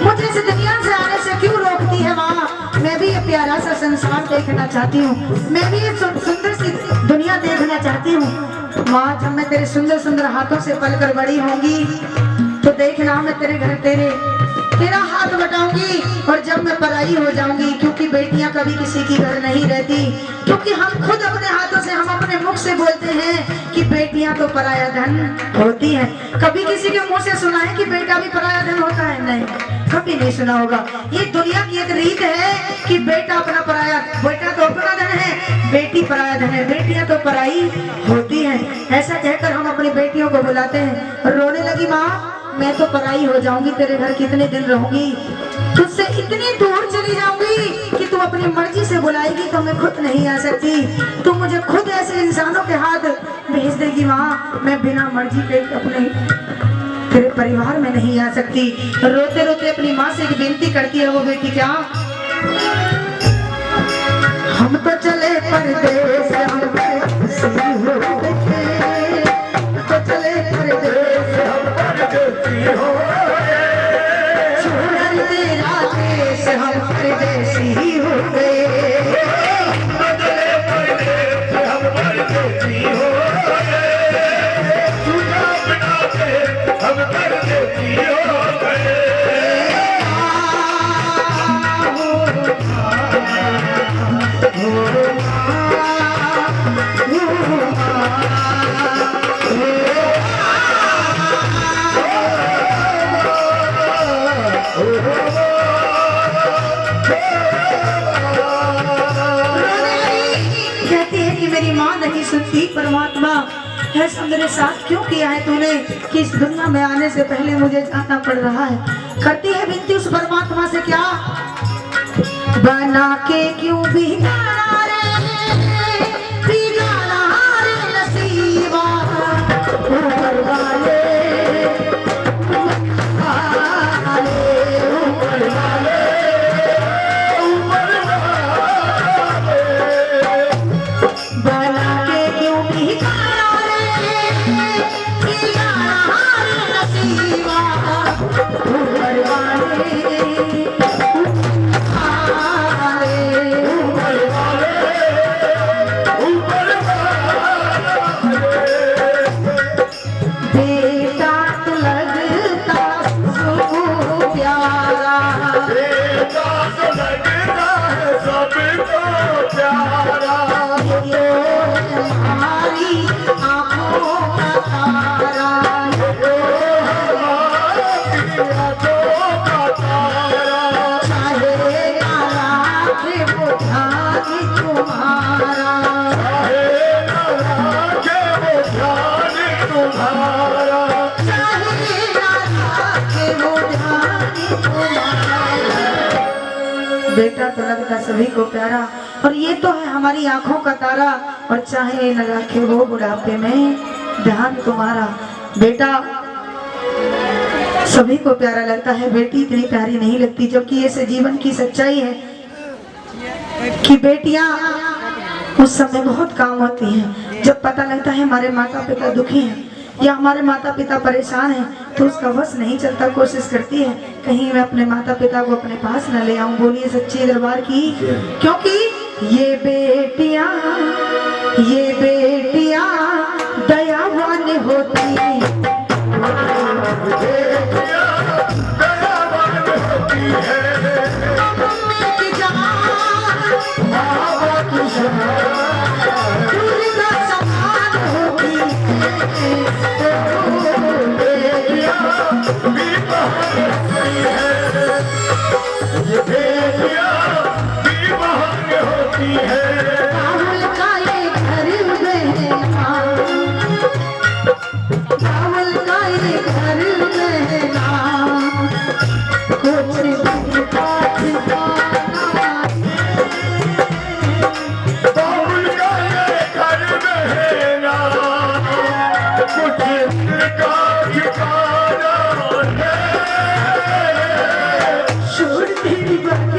मुझे इस दुनिया से आने से क्यों रोकती है माँ? मैं भी ये प्यारा सा संसार देखना चाहती हूँ, मैं भी ये सुंदर सी दुनिया देखना चाहती हूँ। माँ जब मैं तेरे सुंदर सुंदर हाथों से पलकर बड़ी होंगी तो देखना मैं तेरे घर तेरा हाथ बटाऊंगी। और जब मैं पराई हो जाऊंगी, क्योंकि बेटियां कभी किसी की घर नहीं रहती, क्योंकि हम खुद अपने हाथों से, हम अपने मुख से बोलते हैं कि बेटियां तो पराया धन होती हैं। कभी किसी के मुंह से सुना है कि बेटा भी पराया धन होता है? नहीं, कभी नहीं सुना होगा। ये दुनिया की एक रीत है कि बेटा अपना पराया, बेटा तो अपना धन है, बेटी पराया धन है, बेटियां तो पराई होती हैं। ऐसा कहकर हम अपनी बेटियों को बुलाते हैं। रोने लगी माँ, मैं तो पराई हो जाऊंगी, तेरे घर कितने दिन रहूंगी, तुझसे इतनी दूर चली जाऊंगी कि तू अपनी मर्जी से बुलाएगी तो मैं खुद नहीं आ सकती। तू मुझे खुद ऐसे इंसानों के हाथ भेज देगी माँ, मैं बिना मर्जी के अपने तेरे परिवार में नहीं आ सकती। रोते रोते अपनी माँ से एक विनती करती है वो बेटी, क्या? हम तो चले परदेस, हम परदेसी हो गए, तो चले परदेस, हम परदेसी हो गए, छोड़ तेरा देश हम परदेसी हो गए, तो चले परदेस, हम परदेसी हो गए, छूटा बिना के हम परदेसी हो गए। कहती है कि मेरी माँ नहीं सुनती, परमात्मा ऐसा मेरे साथ क्यों किया है तूने कि इस दुनिया में आने से पहले मुझे जाना पड़ रहा है। करती है विनती उस परमात्मा से, क्या? बना के क्यों बिगाड़ा रे, बिगाड़ा रे नसीबा, ऊपर वाले बेटा तो लगता सभी को प्यारा, और ये तो है हमारी आंखों का तारा, और चाहे न रखे वो बुढ़ापे में ध्यान तुम्हारा। बेटा सभी को प्यारा लगता है, बेटी इतनी प्यारी नहीं लगती। जबकि ये जीवन की सच्चाई है कि बेटियां उस समय बहुत काम होती हैं। जब पता लगता है हमारे माता पिता दुखी हैं या हमारे माता पिता परेशान हैं, तो उसका बस नहीं चलता, कोशिश करती है कहीं मैं अपने माता पिता को अपने पास न ले आऊं। बोलिए सच्ची दरबार की। क्योंकि ये बेटियां दयावान होती है, छोड़ तेरी बात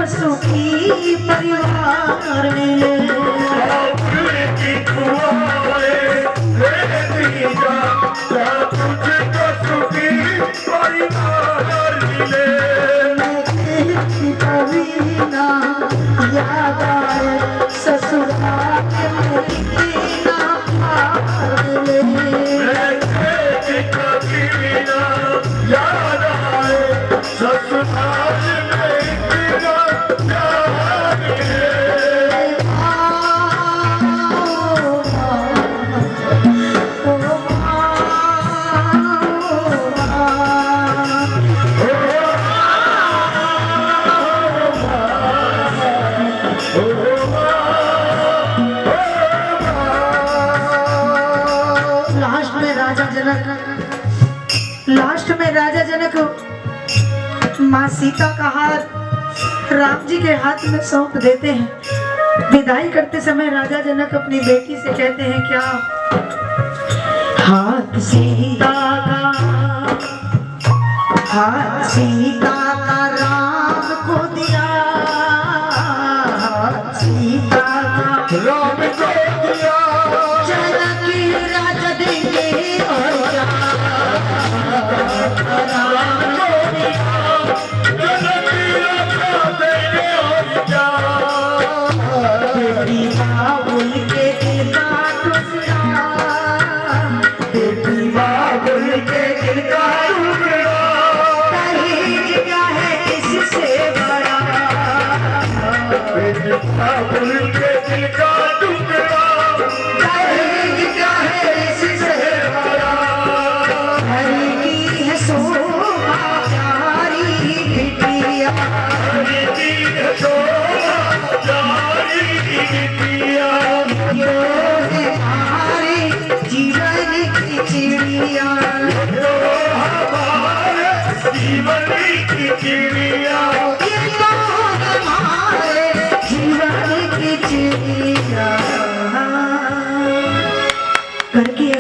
सुखी परिवार मिले याद आए ससुराल लास्ट में राजा जनक माँ सीता का हाथ राम जी के हाथ में सौंप देते हैं। विदाई करते समय राजा जनक अपनी बेटी से कहते हैं क्या, हाथ सीता का राम को दिया, हाथ सीता का राम को दिया, जनक राजा देंगे और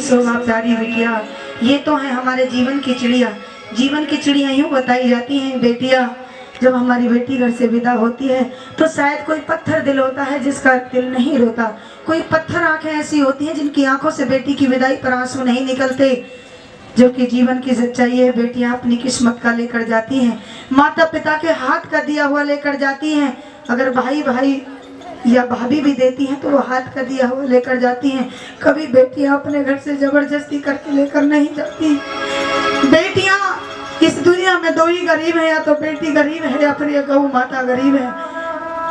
शोभाकारी बिटिया, ये तो है हमारे जीवन की चिड़िया। जीवन की चिड़िया यूं बताई जाती हैं बेटिया, जब हमारी बेटी घर से विदा होती है तो शायद कोई पत्थर दिल होता है जिसका दिल नहीं रोता, कोई पत्थर आंखें ऐसी होती हैं जिनकी आंखों से बेटी की विदाई पर आंसू नहीं निकलते। जो कि जीवन की सच्चाई है, बेटियां अपनी किस्मत का लेकर जाती हैं, माता पिता के हाथ का दिया हुआ लेकर जाती हैं। अगर भाई या भाभी भी देती हैं तो वो हाथ का दिया हुआ लेकर जाती हैं। कभी बेटियां अपने घर से जबरदस्ती करके लेकर नहीं जाती। बेटियां इस दुनिया में दो ही गरीब है, या तो बेटी गरीब है या फिर ये गौ माता गरीब है।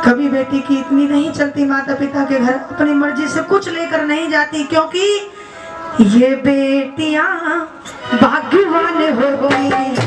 कभी बेटी की इतनी नहीं चलती, माता पिता के घर अपनी मर्जी से कुछ लेकर नहीं जाती, क्योंकि ये बेटियां भाग्यवान हो गई।